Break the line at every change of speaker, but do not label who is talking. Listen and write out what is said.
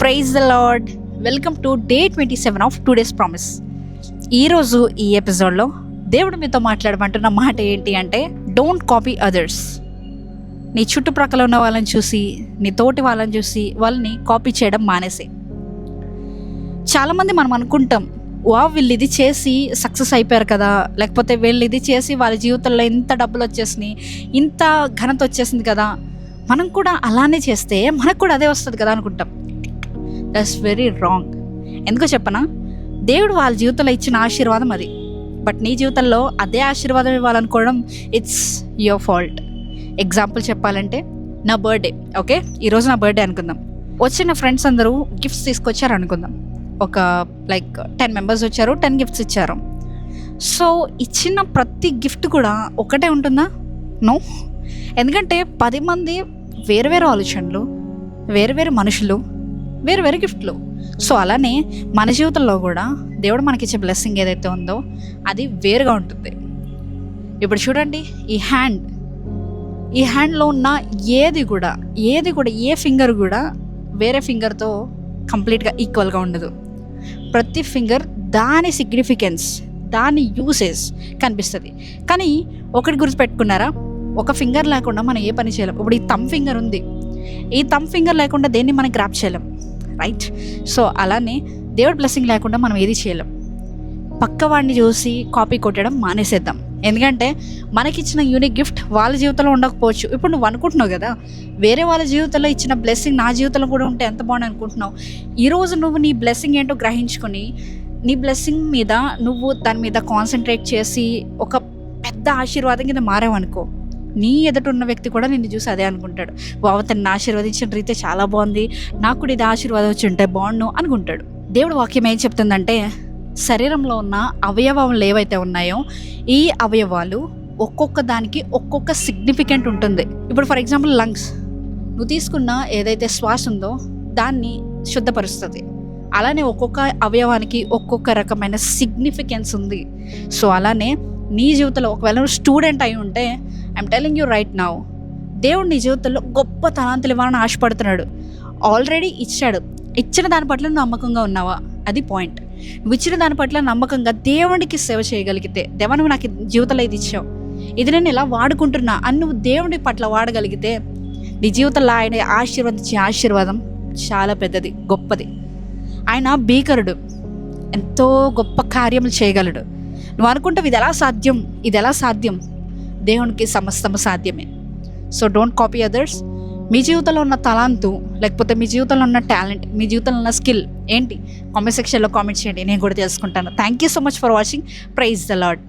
Praise the lord. Welcome to day 27 of today's promise. ఈరోజు ఈ ఎపిసోడ్లో దేవుడు మీతో మాట్లాడమంటున్న మాట ఏంటి అంటే, డోంట్ కాపీ అదర్స్. నీ చుట్టుప్రక్కల ఉన్న వాళ్ళని చూసి, నీ తోటి వాళ్ళని చూసి వాళ్ళని కాపీ చేయడం మానేసే. చాలామంది మనం అనుకుంటాం, వీళ్ళు ఇది చేసి సక్సెస్ అయిపోయారు కదా, లేకపోతే వీళ్ళు ఇది చేసి వాళ్ళ జీవితంలో ఇంత డబ్బులు వచ్చేసినాయి, ఇంత ఘనత వచ్చేసింది కదా, మనం కూడా అలానే చేస్తే మనకు కూడా అదే వస్తుంది కదా అనుకుంటాం. That's very wrong. ఎందుకో చెప్పనా, దేవుడు వాళ్ళ జీవితంలో ఇచ్చిన ఆశీర్వాదం అది. బట్ నీ జీవితంలో అదే ఆశీర్వాదం ఇవ్వాలనుకోవడం, ఇట్స్ యువర్ ఫాల్ట్. ఎగ్జాంపుల్ చెప్పాలంటే, నా బర్త్డే, ఓకే, ఈరోజు నా బర్త్డే అనుకుందాం. వచ్చిన ఫ్రెండ్స్ అందరూ గిఫ్ట్స్ తీసుకొచ్చారు అనుకుందాం. ఒక 10 మెంబర్స్ వచ్చారు, 10 గిఫ్ట్స్ ఇచ్చారు. సో ఇచ్చిన ప్రతి గిఫ్ట్ కూడా ఒకటే ఉంటుందా? నో. ఎందుకంటే 10 మంది వేరు వేరు ఆలోచనలు, వేరు వేరు మనుషులు, వేరు వేరు గిఫ్ట్లు. సో అలానే మన జీవితంలో కూడా దేవుడు మనకిచ్చే బ్లెస్సింగ్ ఏదైతే ఉందో అది వేరుగా ఉంటుంది. ఇప్పుడు చూడండి, ఈ హ్యాండ్లో ఉన్న ఏది కూడా ఏ ఫింగర్ కూడా వేరే ఫింగర్తో కంప్లీట్గా ఈక్వల్గా ఉండదు. ప్రతి ఫింగర్ దాని సిగ్నిఫికెన్స్, దాని యూసేజ్ కనిపిస్తుంది. కానీ ఒకటి గుర్తుపెట్టుకున్నారా, ఒక ఫింగర్ లేకుండా మనం ఏ పని చేయలేం. ఇప్పుడు ఈ థంబ్ ఫింగర్ ఉంది, ఈ థంబ్ ఫింగర్ లేకుండా దేన్ని మనం గ్రాప్ చేయలేం, రైట్? సో అలానే దేవుడి బ్లెస్సింగ్ లేకుండా మనం ఏది చేయలేం. పక్క వాడిని చూసి కాపీ కొట్టడం మానేసేద్దాం. ఎందుకంటే మనకిచ్చిన యూనిక్ గిఫ్ట్ వాళ్ళ జీవితంలో ఉండకపోవచ్చు. ఇప్పుడు నువ్వు అనుకుంటున్నావు కదా, వేరే వాళ్ళ జీవితంలో ఇచ్చిన బ్లెస్సింగ్ నా జీవితంలో కూడా ఉంటే ఎంత బాగుంది అనుకుంటున్నావు. ఈరోజు నువ్వు నీ బ్లెస్సింగ్ ఏంటో గ్రహించుకొని, నీ బ్లెస్సింగ్ మీద నువ్వు దాని మీద కాన్సన్ట్రేట్ చేసి ఒక పెద్ద ఆశీర్వాదం కింద మారావనుకో, నీ ఎదుట ఉన్న వ్యక్తి కూడా నిన్ను చూసి అదే అనుకుంటాడు. తను ఆశీర్వదించిన రీతే చాలా బాగుంది, నాకు కూడా ఇది ఆశీర్వాదం వచ్చి ఉంటే బాగుండు అనుకుంటాడు. దేవుడు వాక్యం ఏం చెప్తుందంటే, శరీరంలో ఉన్న అవయవాలు ఏవైతే ఉన్నాయో ఈ అవయవాలు ఒక్కొక్క దానికి ఒక్కొక్క సిగ్నిఫికెంట్ ఉంటుంది. ఇప్పుడు ఫర్ ఎగ్జాంపుల్ లంగ్స్, నువ్వు తీసుకున్న ఏదైతే శ్వాస ఉందో దాన్ని శుద్ధపరుస్తుంది. అలానే ఒక్కొక్క అవయవానికి ఒక్కొక్క రకమైన సిగ్నిఫికెన్స్ ఉంది. సో అలానే నీ జీవితంలో ఒకవేళ నువ్వు స్టూడెంట్ అయి ఉంటే, I'm telling you right now, దేవుడు నీ జీవితంలో గొప్ప తలాంతులు ఇవ్వాలని ఆశపడుతున్నాడు. ఆల్రెడీ ఇచ్చాడు. ఇచ్చిన దాని పట్ల నువ్వు నమ్మకంగా ఉన్నావా? అది పాయింట్. నువ్వు ఇచ్చిన దాని పట్ల నమ్మకంగా దేవుడికి సేవ చేయగలిగితే, దేవా నువ్వు నాకు జీవితంలో ఇది ఇచ్చావు, ఇది నేను ఇలా వాడుకుంటున్నా అని నువ్వు దేవుడి పట్ల వాడగలిగితే, నీ జీవితంలో ఆయన ఆశీర్వదించే ఆశీర్వాదం చాలా పెద్దది, గొప్పది. ఆయన భీకరుడు, ఎంతో గొప్ప కార్యములు చేయగలడు. నువ్వు అనుకుంటావు ఇది ఎలా సాధ్యం? దేవునికి సమస్తము సాధ్యమే. So don't copy others. మీ జీవితంలో ఉన్న తలాంతు, లేకపోతే మీ జీవితంలో ఉన్న టాలెంట్, మీ జీవితంలో ఉన్న స్కిల్ ఏంటి, కామెంట్ సెక్షన్లో కామెంట్ చేయండి, నేను కూడా తెలుసుకుంటాను. Thank you so much for watching. Praise the lord.